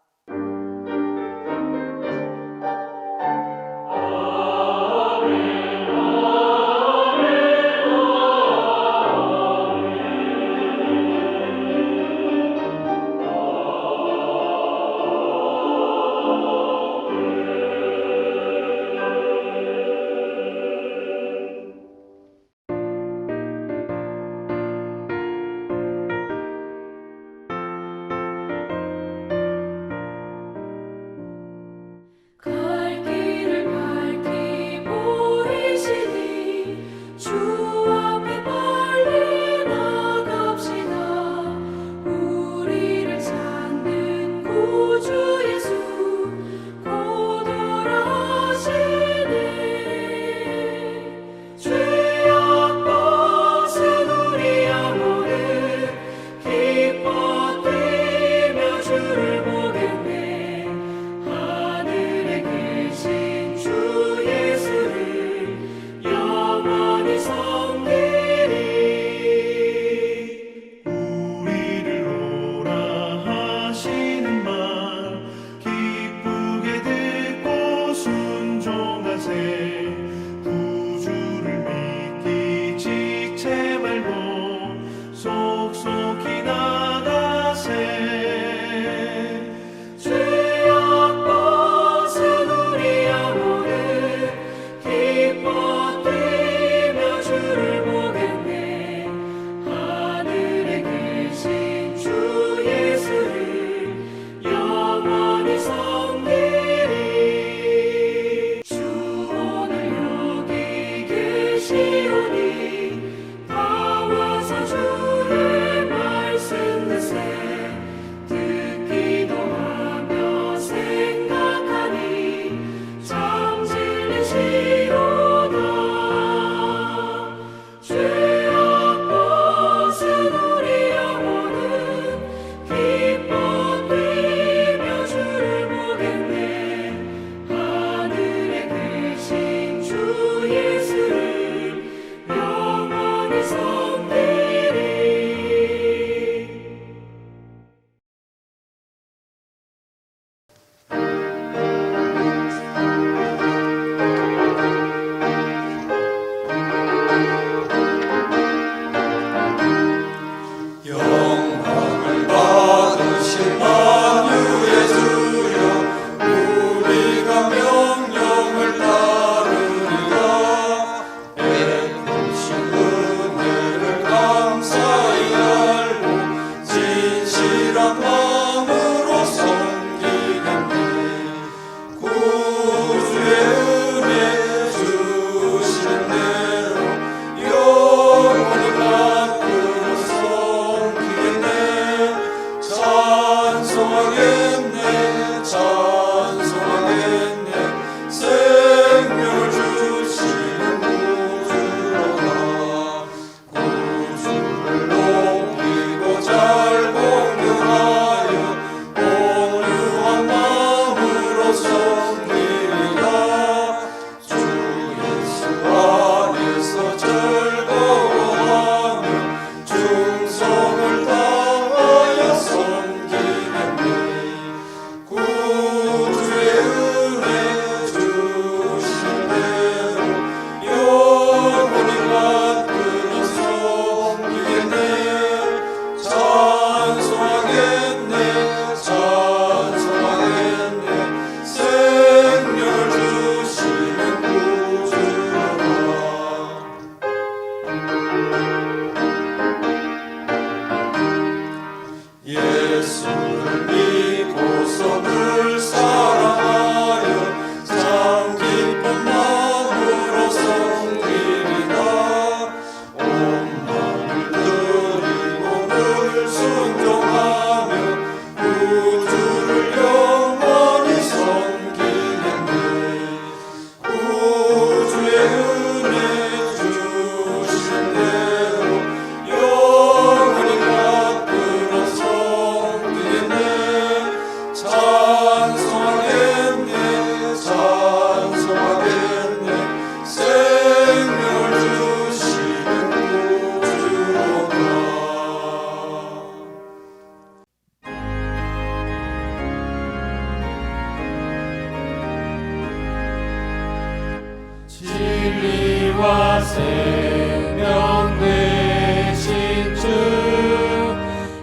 진리와 생명 되신 주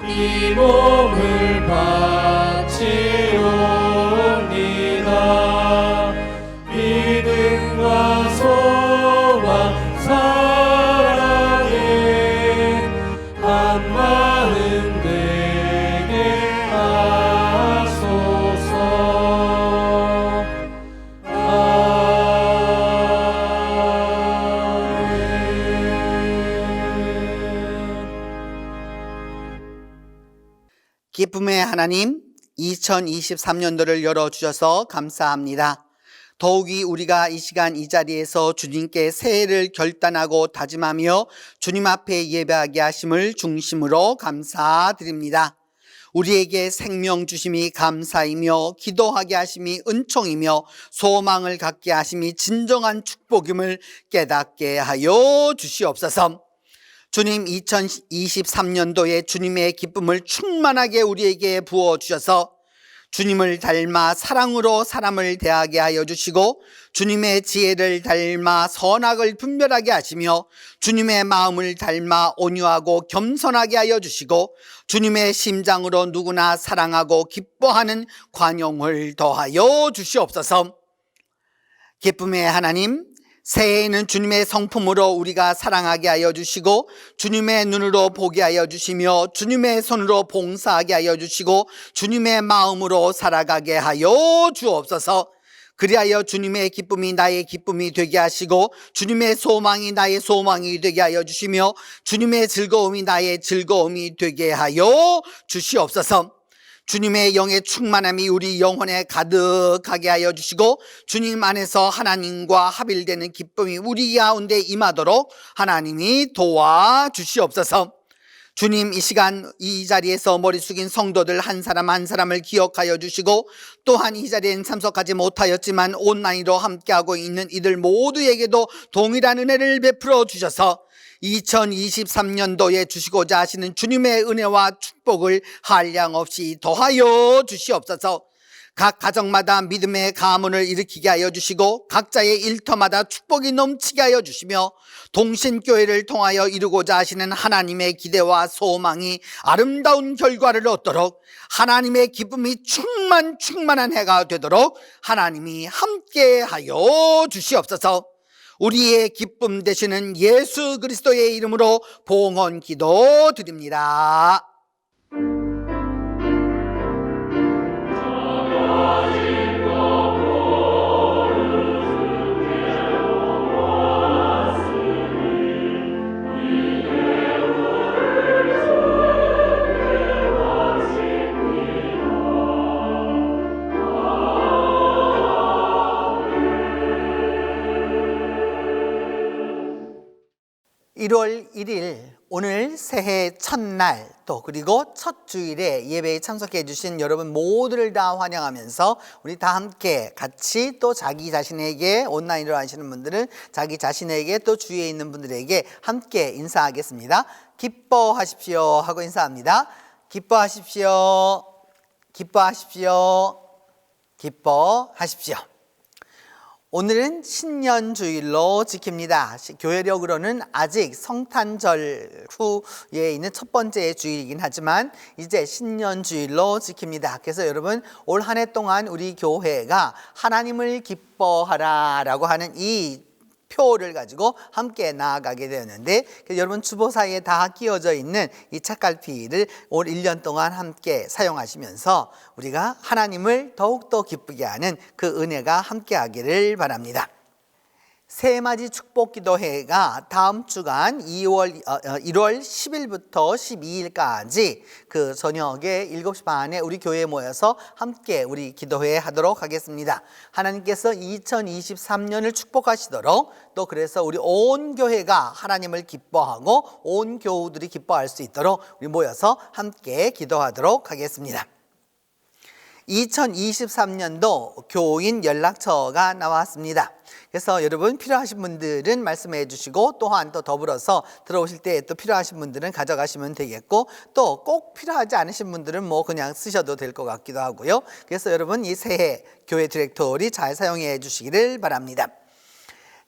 이 몸을 바치옵니다. 믿음과 소망 사랑에 한 마음 되게 하소서. 기쁨의 하나님, 2023년도를 열어주셔서 감사합니다. 더욱이 우리가 이 시간 이 자리에서 주님께 새해를 결단하고 다짐하며 주님 앞에 예배하게 하심을 중심으로 감사드립니다. 우리에게 생명 주심이 감사이며 기도하게 하심이 은총이며 소망을 갖게 하심이 진정한 축복임을 깨닫게 하여 주시옵소서. 주님, 2023년도에 주님의 기쁨을 충만하게 우리에게 부어주셔서 주님을 닮아 사랑으로 사람을 대하게 하여 주시고 주님의 지혜를 닮아 선악을 분별하게 하시며 주님의 마음을 닮아 온유하고 겸손하게 하여 주시고 주님의 심장으로 누구나 사랑하고 기뻐하는 관용을 더하여 주시옵소서. 기쁨의 하나님, 새해에는 주님의 성품으로 우리가 사랑하게 하여 주시고 주님의 눈으로 보게 하여 주시며 주님의 손으로 봉사하게 하여 주시고 주님의 마음으로 살아가게 하여 주옵소서. 그리하여 주님의 기쁨이 나의 기쁨이 되게 하시고 주님의 소망이 나의 소망이 되게 하여 주시며 주님의 즐거움이 나의 즐거움이 되게 하여 주시옵소서. 주님의 영의 충만함이 우리 영혼에 가득하게 하여 주시고 주님 안에서 하나님과 합일되는 기쁨이 우리 가운데 임하도록 하나님이 도와주시옵소서. 주님, 이 시간 이 자리에서 머리 숙인 성도들 한 사람 한 사람을 기억하여 주시고 또한 이 자리엔 참석하지 못하였지만 온라인으로 함께하고 있는 이들 모두에게도 동일한 은혜를 베풀어 주셔서 2023년도에 주시고자 하시는 주님의 은혜와 축복을 한량없이 더하여 주시옵소서. 각 가정마다 믿음의 가문을 일으키게 하여 주시고 각자의 일터마다 축복이 넘치게 하여 주시며 동신교회를 통하여 이루고자 하시는 하나님의 기대와 소망이 아름다운 결과를 얻도록 하나님의 기쁨이 충만한 해가 되도록 하나님이 함께하여 주시옵소서. 우리의 기쁨 되시는 예수 그리스도의 이름으로 봉헌 기도 드립니다. (1월 1일) 오늘 새해 첫날 또 그리고 첫 주일에 예배에 참석해 주신 여러분 모두를 다 환영하면서 우리 다 함께 같이 또 자기 자신에게 온라인으로 하시는 분들은 자기 자신에게 또 주위에 있는 분들에게 함께 인사하겠습니다. 기뻐하십시오 하고 인사합니다. 기뻐하십시오. 기뻐하십시오. 기뻐하십시오. 오늘은 신년주일로 지킵니다. 교회력으로는 아직 성탄절 후에 있는 첫 번째 주일이긴 하지만 이제 신년주일로 지킵니다. 그래서 여러분 올 한 해 동안 우리 교회가 하나님을 기뻐하라 라고 하는 이 표를 가지고 함께 나아가게 되었는데 여러분 주보사에 다 끼워져 있는 이 책갈피를 올 1년 동안 함께 사용하시면서 우리가 하나님을 더욱더 기쁘게 하는 그 은혜가 함께 하기를 바랍니다. 새해맞이 축복기도회가 다음 주간 1월 10일부터 12일까지 그 저녁에 7시 반에 우리 교회에 모여서 함께 우리 기도회 하도록 하겠습니다. 하나님께서 2023년을 축복하시도록 또 그래서 우리 온 교회가 하나님을 기뻐하고 온 교우들이 기뻐할 수 있도록 우리 모여서 함께 기도하도록 하겠습니다. 2023년도 교인 연락처가 나왔습니다. 그래서 여러분 필요하신 분들은 말씀해 주시고 또한 또 더불어서 들어오실 때 또 필요하신 분들은 가져가시면 되겠고 또 꼭 필요하지 않으신 분들은 뭐 그냥 쓰셔도 될 것 같기도 하고요. 그래서 여러분 이 새해 교회 디렉토리 잘 사용해 주시기를 바랍니다.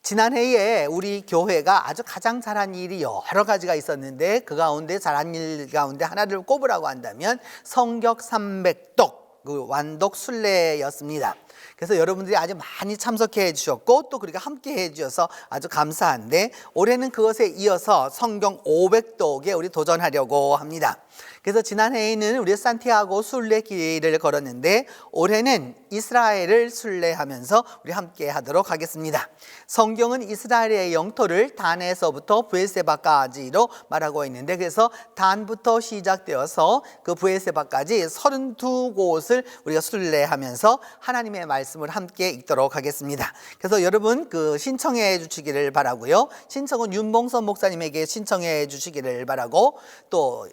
지난해에 우리 교회가 아주 가장 잘한 일이 여러 가지가 있었는데 그 가운데 잘한 일 가운데 하나를 꼽으라고 한다면 성격 300독 그 완독 순례였습니다. 그래서 여러분들이 아주 많이 참석해 주셨고 또 그렇게 함께 해 주셔서 아주 감사한데 올해는 그것에 이어서 성경 500독에 우리 도전하려고 합니다. 그래서 지난해에는 우리 산티아고 순례길을 걸었는데 올해는 이스라엘을 순례하면서 우리 함께 하도록 하겠습니다. 성경은 이스라엘의 영토를 단에서부터 브에세바까지로 말하고 있는데 그래서 단부터 시작되어서 그 브에세바까지 32곳을 우리가 순례하면서 하나님의 말씀을 함께 읽도록 하겠습니다. 그래서 여러분 그 신청해 주시기를 바라고요. 신청은 윤봉선 목사님에게 신청해 주시기를 바라고 또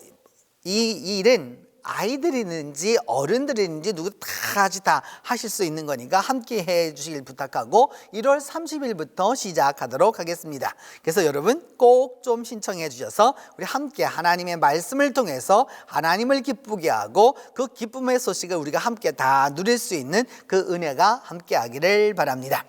이 일은 아이들이든지 어른들이든지 누구 다 하실 수 있는 거니까 함께 해 주시길 부탁하고 1월 30일부터 시작하도록 하겠습니다. 그래서 여러분 꼭 좀 신청해 주셔서 우리 함께 하나님의 말씀을 통해서 하나님을 기쁘게 하고 그 기쁨의 소식을 우리가 함께 다 누릴 수 있는 그 은혜가 함께 하기를 바랍니다.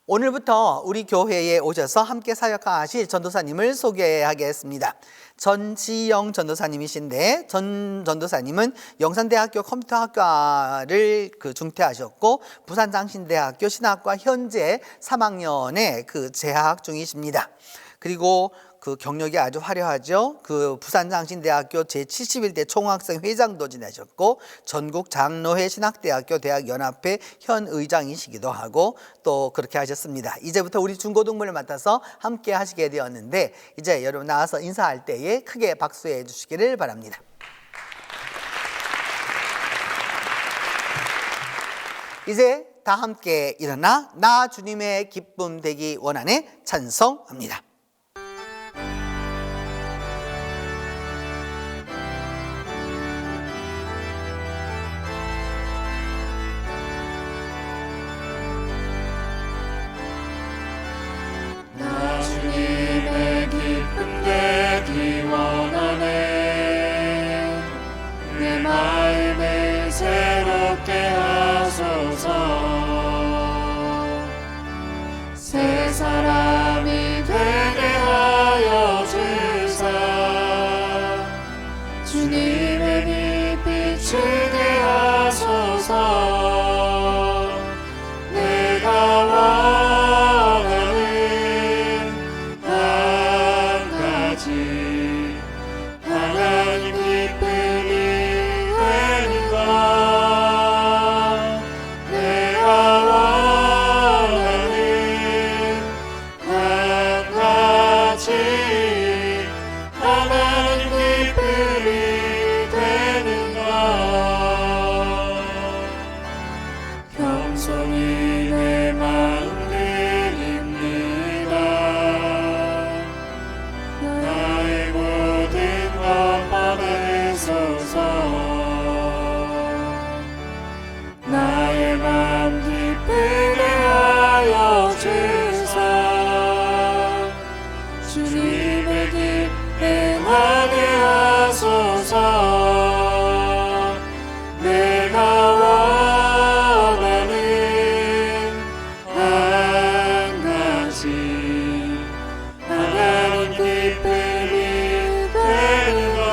오늘부터 우리 교회에 오셔서 함께 사역하실 전도사님을 소개하겠습니다. 전지영 전도사님이신데 전 전도사님은 영산대학교 컴퓨터학과를 중퇴하셨고 부산장신대학교 신학과 현재 3학년에 재학 중이십니다. 그리고 그 경력이 아주 화려하죠. 그 부산장신대학교 제71대 총학생 회장도 지내셨고 전국 장로회 신학대학교 대학연합회 현 의장이시기도 하고 또 그렇게 하셨습니다. 이제부터 우리 중고등부를 맡아서 함께 하시게 되었는데 이제 여러분 나와서 인사할 때에 크게 박수해 주시기를 바랍니다. 이제 다 함께 일어나 나 주님의 기쁨 되기 원하네 찬송합니다. 주님의 기쁨 되기 원하네 내 마음을 새롭게 하소서 새 사람이 되게 하여 주사 주님의 빛 비추게 하소서 내가 하나님 기쁨이 되는 것 내가 원하는 한 가지 하나님 기쁨이 되는 것 겸손히 내 마음 드립니다 나의 모든 것 받으소서 나의 마음 기쁘게 하여 주사 주님의 길 행하게 하소서 내가 원하는 한 가지 하나님 기쁨이 되는 것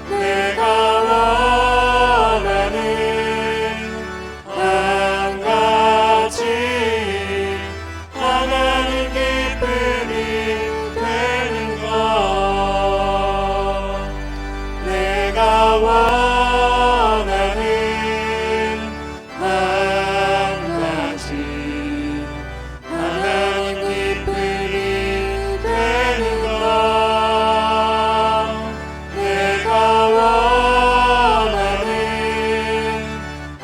내가 원하는 한 가지 하나님 기쁨이 되는 것 내가 원하는 한 가지 하나님 기쁨이 되는 것 내가 원하는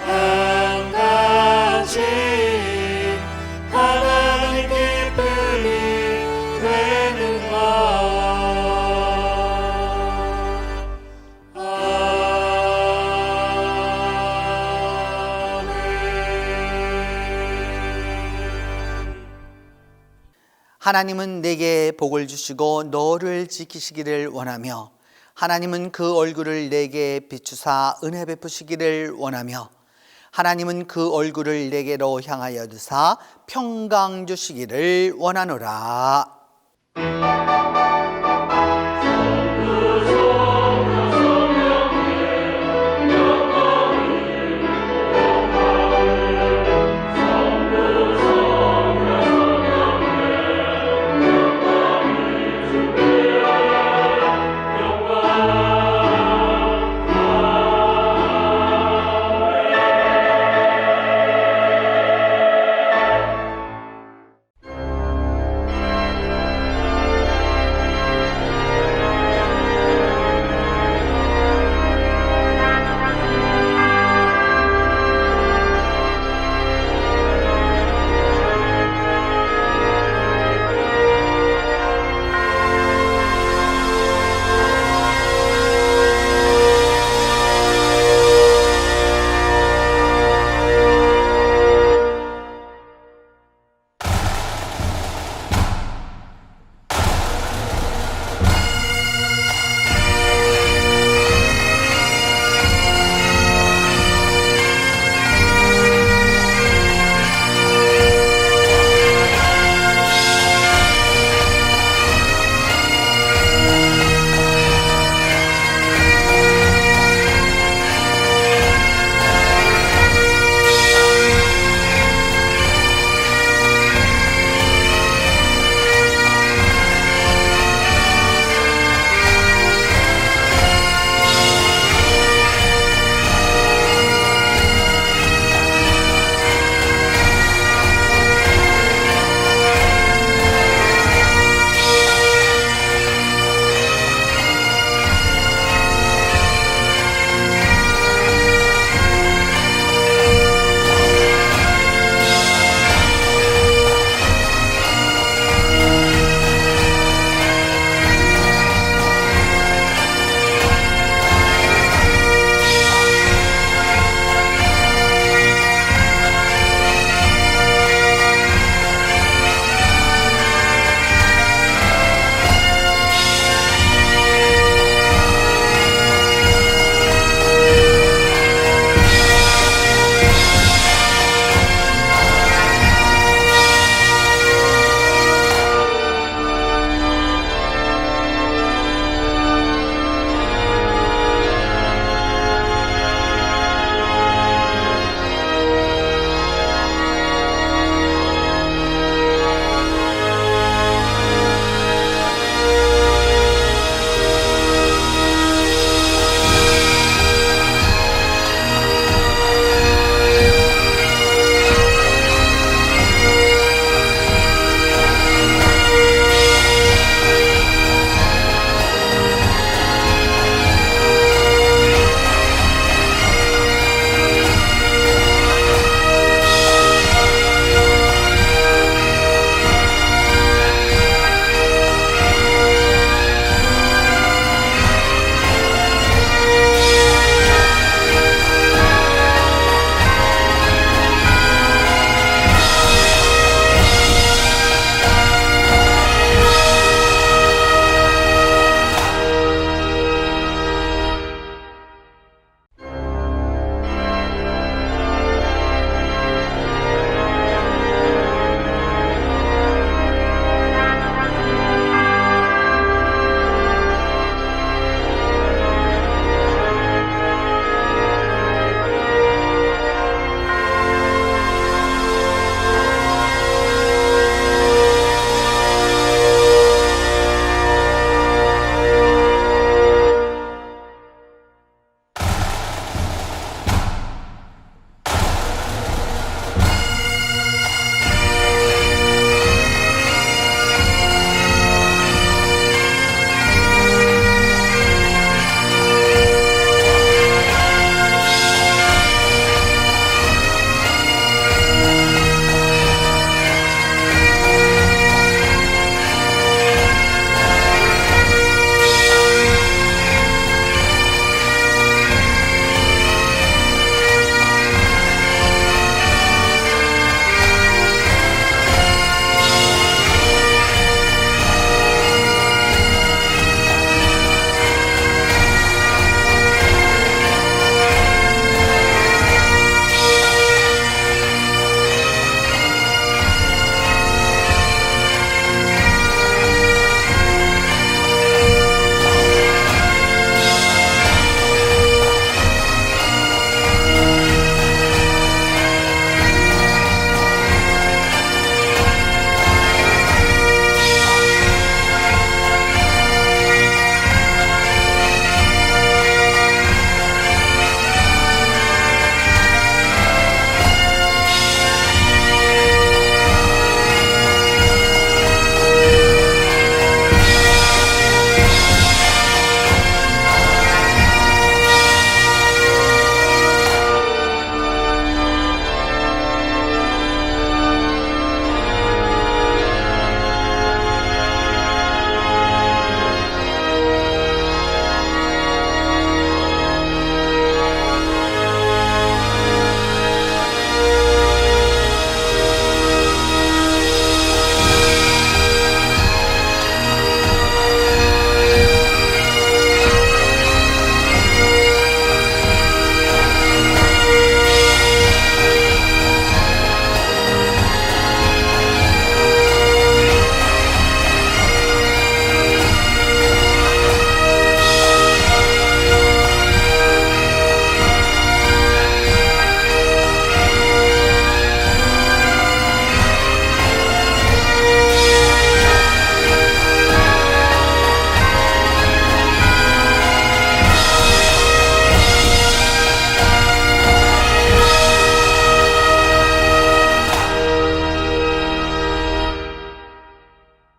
한 가지 하나님 기쁨이 되는 것 하나님은 내게 복을 주시고 너를 지키시기를 원하며 하나님은 그 얼굴을 내게 비추사 은혜 베푸시기를 원하며 하나님은 그 얼굴을 내게로 향하여 드사 평강 주시기를 원하노라.